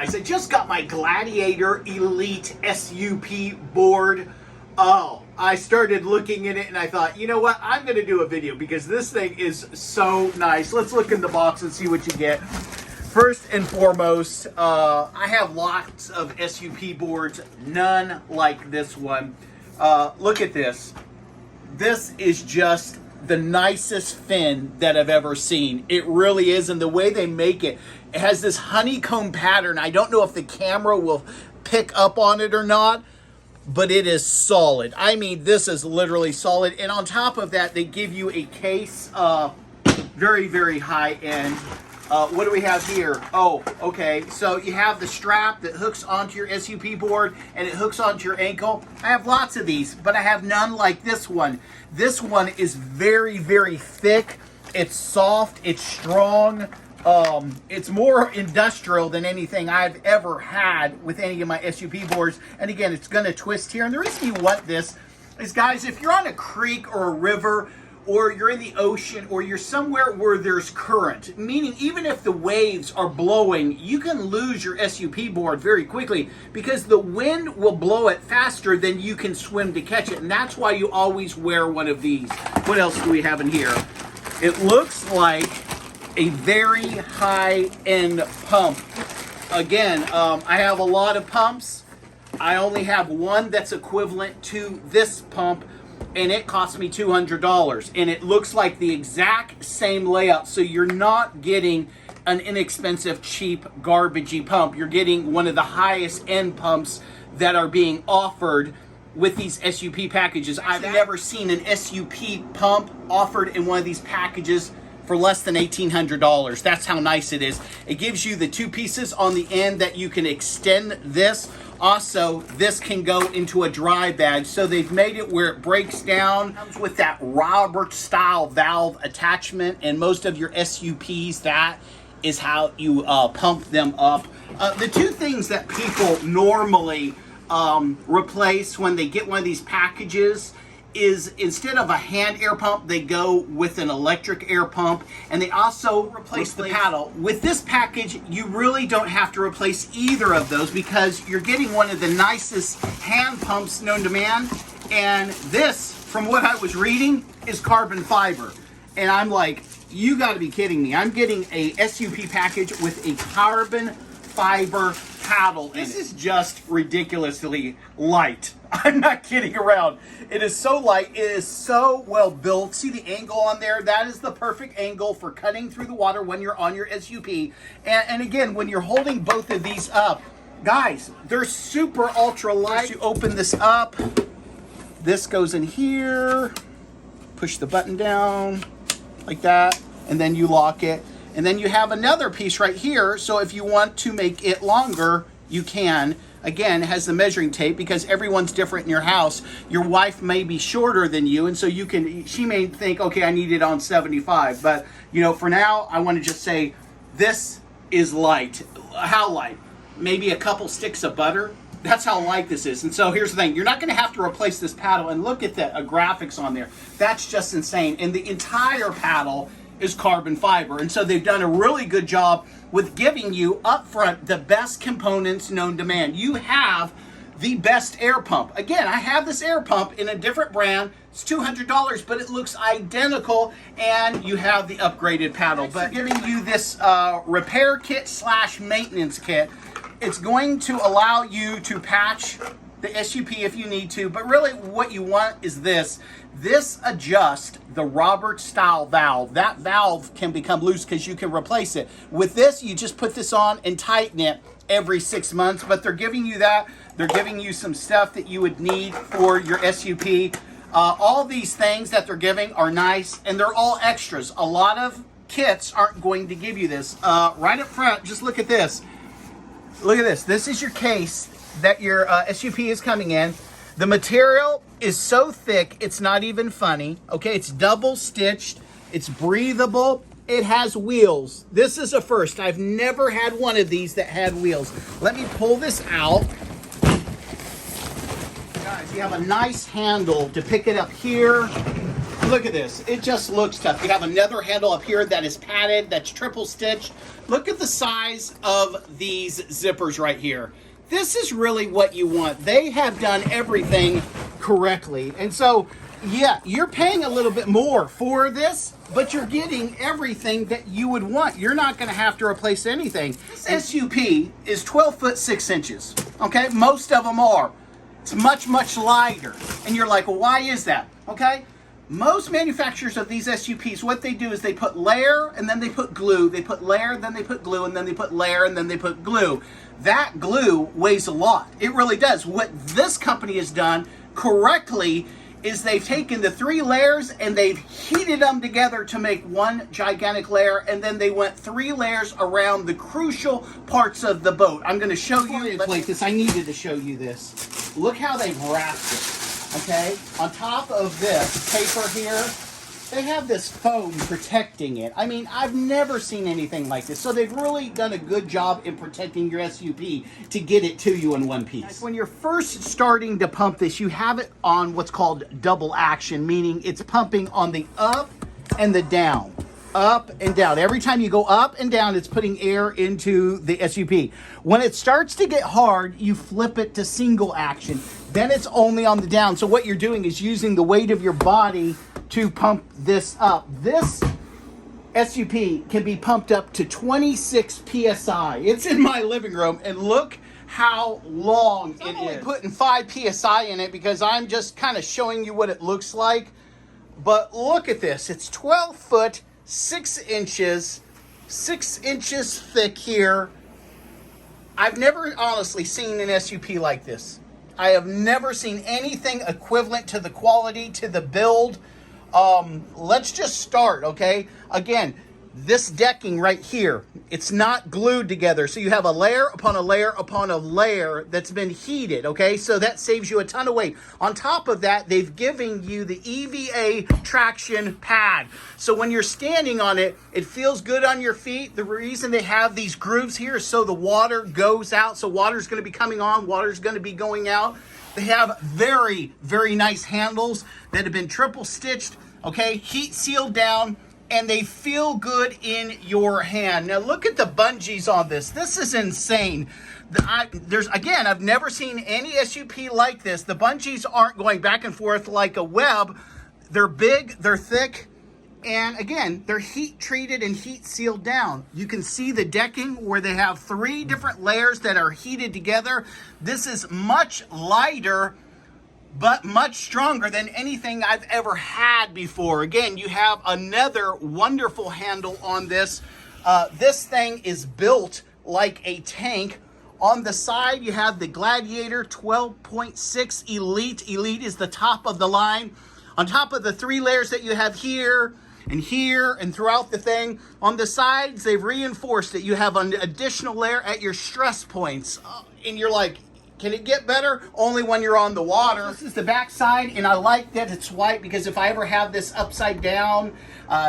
I just got my Gladiator Elite SUP board. Oh, I started looking at it and I thought, you know what? I'm going to do a video because this thing is so nice. Let's look in the box and see what you get. First and foremost, I have lots of SUP boards, none like this one. Look at this. This is just the nicest fin that I've ever seen. It really is, and the way they make it, it has this honeycomb pattern. I don't know if the camera will pick up on it or not, but it is solid. I mean, this is literally solid. And on top of that, they give you a case, very, very high end. What do we have here? Oh, okay. So you have the strap that hooks onto your SUP board and it hooks onto your ankle. I have lots of these, but I have none like this one. This one is very, very thick. It's soft. It's strong. It's more industrial than anything I've ever had with any of my SUP boards. And again, it's going to twist here. And the reason you want this is, guys, if you're on a creek or a river, or you're in the ocean, or you're somewhere where there's current, meaning even if the waves are blowing, you can lose your SUP board very quickly because the wind will blow it faster than you can swim to catch it. And that's why you always wear one of these. What else do we have in here? It looks like a very high-end pump. Again, I have a lot of pumps. I only have one that's equivalent to this pump, and it cost me $200, and it looks like the exact same layout. So you're not getting an inexpensive, cheap, garbagey pump. You're getting one of the highest end pumps that are being offered with these SUP packages. I've never seen an SUP pump offered in one of these packages for less than $1,800. That's how nice it is. It gives you the two pieces on the end that you can extend this. Also, this can go into a dry bag, so they've made it where it breaks down. It comes with that Robert style valve attachment, and most of your SUPs, that is how you pump them up. The two things that people normally replace when they get one of these packages is, instead of a hand air pump, they go with an electric air pump, and they also replace the paddle. With this package, you really don't have to replace either of those because you're getting one of the nicest hand pumps known to man, and this, from what I was reading, is carbon fiber. And I'm like, you gotta be kidding me. I'm getting a SUP package with a carbon fiber paddle. This is just ridiculously light. I'm not kidding around. It is so light. It is so well built. See the angle on there? That is the perfect angle for cutting through the water when you're on your SUP. And again, when you're holding both of these up, guys, they're super ultra light. You open this up. This goes in here. Push the button down like that. And then you lock it. And then you have another piece right here. So if you want to make it longer, you can. Again, it has the measuring tape because everyone's different in your house. Your wife may be shorter than you, and so she may think, okay, I need it on 75. But, you know, for now, I want to just say this is light. How light? Maybe a couple sticks of butter. That's how light this is. And so here's the thing. You're not going to have to replace this paddle. And look at the graphics on there. That's just insane. And the entire paddle is carbon fiber. And so they've done a really good job with giving you up front the best components known to man. You have the best air pump. Again, I have this air pump in a different brand. It's $200, but it looks identical, and you have the upgraded paddle. But giving you this repair kit / maintenance kit, it's going to allow you to patch the SUP if you need to, but really what you want is this. This adjusts the Robert style valve. That valve can become loose because you can replace it. With this, you just put this on and tighten it every 6 months, but they're giving you that. They're giving you some stuff that you would need for your SUP. All these things that they're giving are nice, and they're all extras. A lot of kits aren't going to give you this. Right up front, just look at this. Look at this. This is your case that your SUP is coming in. The material is so thick, it's not even funny. Okay, it's double stitched. It's breathable. It has wheels. This is a first. I've never had one of these that had wheels. Let me pull this out. Guys, you have a nice handle to pick it up here. Look at this. It just looks tough. You have another handle up here that is padded, that's triple stitched. Look at the size of these zippers right here. This is really what you want. They have done everything correctly. And so, yeah, you're paying a little bit more for this, but you're getting everything that you would want. You're not going to have to replace anything. This SUP is 12 foot 6 inches. Okay, most of them are. It's much, much lighter. And you're like, well, why is that? Okay. Most manufacturers of these SUPs, what they do is they put layer and then they put glue. They put layer, then they put glue, and then they put layer, and then they put glue. That glue weighs a lot. It really does. What this company has done correctly is they've taken the 3 layers and they've heated them together to make one gigantic layer, and then they went 3 layers around the crucial parts of the boat. I'm going to show you. Like this, I needed to show you this. Look how they've wrapped it. Okay, on top of this paper here, they have this foam protecting it. I mean, I've never seen anything like this. So they've really done a good job in protecting your SUP to get it to you in one piece. When you're first starting to pump this, you have it on what's called double action, meaning it's pumping on the up and the down. Up and down. Every time you go up and down, it's putting air into the SUP. When it starts to get hard, you flip it to single action. Then it's only on the down. So what you're doing is using the weight of your body to pump this up. This SUP can be pumped up to 26 PSI. It's in my living room, and look how long it is. I'm only putting 5 PSI in it because I'm just kind of showing you what it looks like. But look at this. It's 12 foot 6 inches, 6 inches thick here. I've never honestly seen an SUP like this. I have never seen anything equivalent to the quality, to the build. Let's just start, okay? Again, this decking right here, it's not glued together. So you have a layer upon a layer upon a layer that's been heated, okay? So that saves you a ton of weight. On top of that, they've given you the EVA traction pad. So when you're standing on it, it feels good on your feet. The reason they have these grooves here is so the water goes out. So water's gonna be coming on, water's gonna be going out. They have very, very nice handles that have been triple stitched, okay? Heat sealed down, and they feel good in your hand. Now look at the bungees on this. This is insane. I've never seen any SUP like this. The bungees aren't going back and forth like a web. They're big, they're thick, and again, they're heat treated and heat sealed down. You can see the decking where they have 3 different layers that are heated together. This is much lighter, but much stronger than anything I've ever had before. Again, you have another wonderful handle on this. This thing is built like a tank. On the side, you have the Gladiator 12.6 Elite. Elite is the top of the line. On top of the 3 layers that you have here and throughout the thing, on the sides, they've reinforced it. You have an additional layer at your stress points. And you're like, can it get better? Only when you're on the water. This is the back side, and I like that it's white because if I ever have this upside down,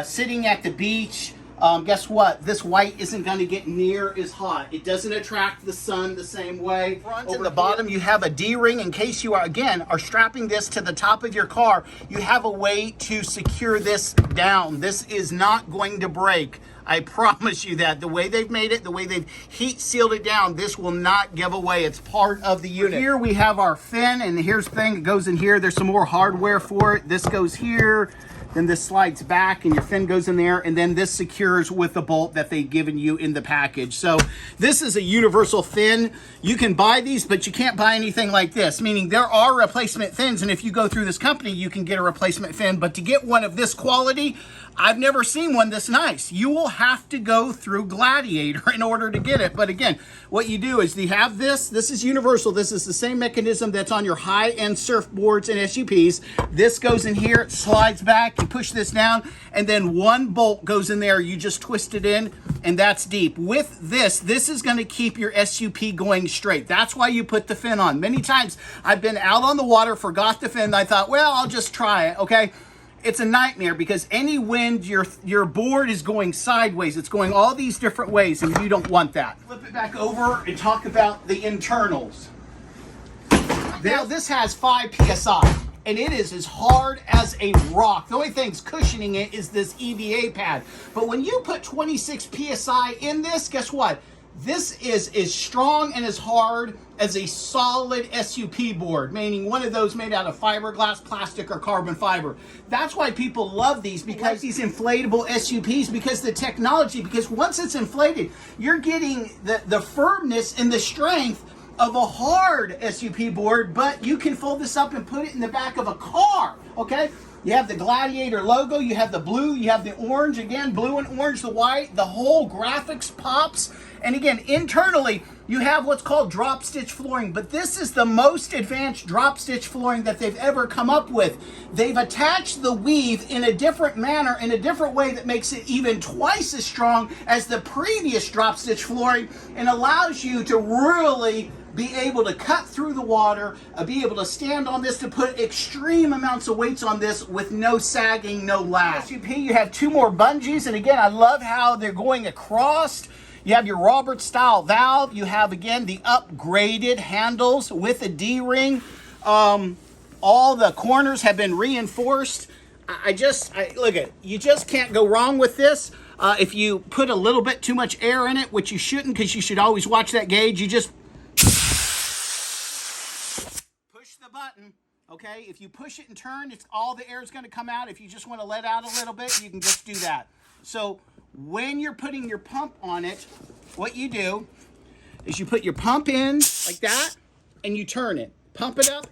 sitting at the beach, guess what? This white isn't going to get near as hot. It doesn't attract the sun the same way. Front and the bottom, you have a D-ring in case you are strapping this to the top of your car. You have a way to secure this down. This is not going to break. I promise you that. The way they've made it, the way they've heat sealed it down, this will not give away. It's part of the unit. Here we have our fin, and here's the thing that goes in here. There's some more hardware for it. This goes here. Then this slides back and your fin goes in there, and then this secures with the bolt that they've given you in the package. So this is a universal fin. You can buy these, but you can't buy anything like this, meaning there are replacement fins, and if you go through this company, you can get a replacement fin. But to get one of this quality, I've never seen one this nice. You will have to go through Gladiator in order to get it. But again, what you do is you have this. This is universal. This is the same mechanism that's on your high-end surfboards and SUPs. This goes in here, it slides back, you push this down, and then one bolt goes in there. You just twist it in, and that's deep. With this is going to keep your SUP going straight. That's why you put the fin on. Many times I've been out on the water, forgot the fin, and I thought, well, I'll just try it, okay? It's a nightmare because any wind, your board is going sideways. It's going all these different ways, and you don't want that. Flip it back over and talk about the internals. Now, this has 5 PSI. and it is as hard as a rock. The only thing's cushioning it is this EVA pad. But when you put 26 PSI in this, guess what? This is as strong and as hard as a solid SUP board, meaning one of those made out of fiberglass, plastic, or carbon fiber. That's why people love these, because these inflatable SUPs, because the technology, because once it's inflated, you're getting the firmness and the strength of a hard SUP board, but you can fold this up and put it in the back of a car, okay? You have the Gladiator logo, you have the blue, you have the orange, again, blue and orange, the white, the whole graphics pops. And again, internally, you have what's called drop stitch flooring, but this is the most advanced drop stitch flooring that they've ever come up with. They've attached the weave in a different manner, in a different way that makes it even twice as strong as the previous drop stitch flooring, and allows you to really be able to cut through the water, be able to stand on this, to put extreme amounts of weights on this with no sagging, no lag. SUP, you have two more bungees, and again, I love how they're going across. You have your Robert style valve. You have, again, the upgraded handles with a D-ring. All the corners have been reinforced. Look at it. You just can't go wrong with this. If you put a little bit too much air in it, which you shouldn't, because you should always watch that gauge, you just push the button. Okay, if you push it and turn, all the air is going to come out. If you just want to let out a little bit, you can just do that. So when you're putting your pump on it, what you do is you put your pump in like that, and you turn it. Pump it up,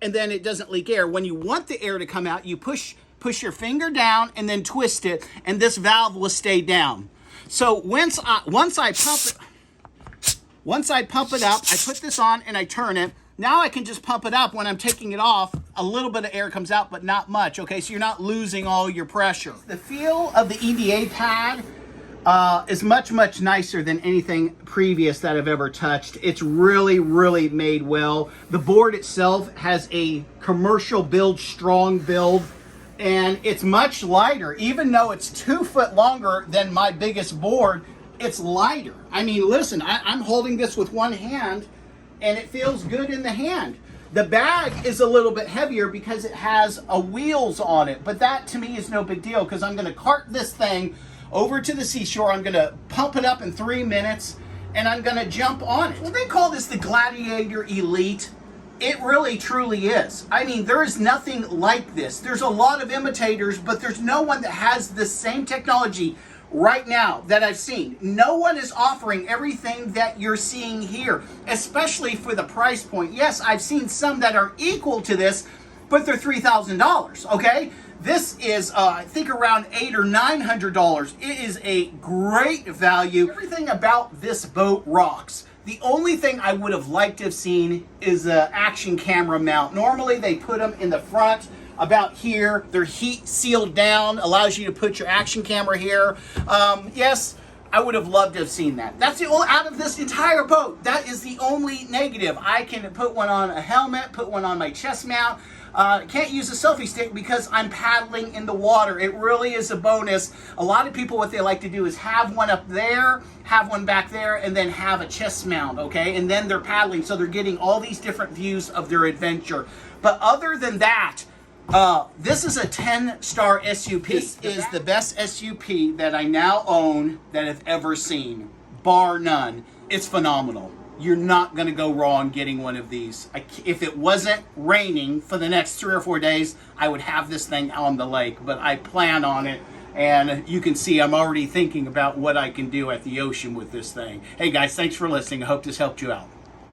and then it doesn't leak air. When you want the air to come out, you push your finger down and then twist it, and this valve will stay down. So once I pump it up, I put this on and I turn it. Now I can just pump it up. When I'm taking it off, a little bit of air comes out, but not much, okay? So you're not losing all your pressure. The feel of the EVA pad is much, much nicer than anything previous that I've ever touched. It's really, really made well. The board itself has a commercial build, strong build, and it's much lighter. Even though it's 2 foot longer than my biggest board, it's lighter. I mean, listen, I'm holding this with one hand, and it feels good in the hand. The bag is a little bit heavier because it has wheels on it, but that to me is no big deal, because I'm gonna cart this thing over to the seashore. I'm gonna pump it up in 3 minutes, and I'm gonna jump on it. Well, they call this the Gladiator Elite. It really, truly is. I mean, there is nothing like this. There's a lot of imitators, but there's no one that has the same technology right now that I've seen. No one is offering everything that you're seeing here, especially for the price point. Yes, I've seen some that are equal to this, but they're $3,000, okay? This is, I think, around $800 or $900. It is a great value. Everything about this boat rocks. The only thing I would have liked to have seen is the action camera mount. Normally, they put them in the front, about here. They're heat sealed down, allows you to put your action camera here. Yes, I would have loved to have seen that. That's the only, out of this entire boat, that is the only negative. I can put one on a helmet, put one on my chest mount. Can't use a selfie stick because I'm paddling in the water. It really is a bonus. A lot of people, what they like to do is have one up there, have one back there, and then have a chest mount, okay? And then they're paddling, so they're getting all these different views of their adventure. But other than that, this is a 10-star SUP. This is the best SUP that I now own that I've ever seen, bar none. It's phenomenal. You're not going to go wrong getting one of these. If it wasn't raining for the next 3 or 4 days, I would have this thing on the lake, but I plan on it. And you can see I'm already thinking about what I can do at the ocean with this thing. Hey guys, thanks for listening. I hope this helped you out.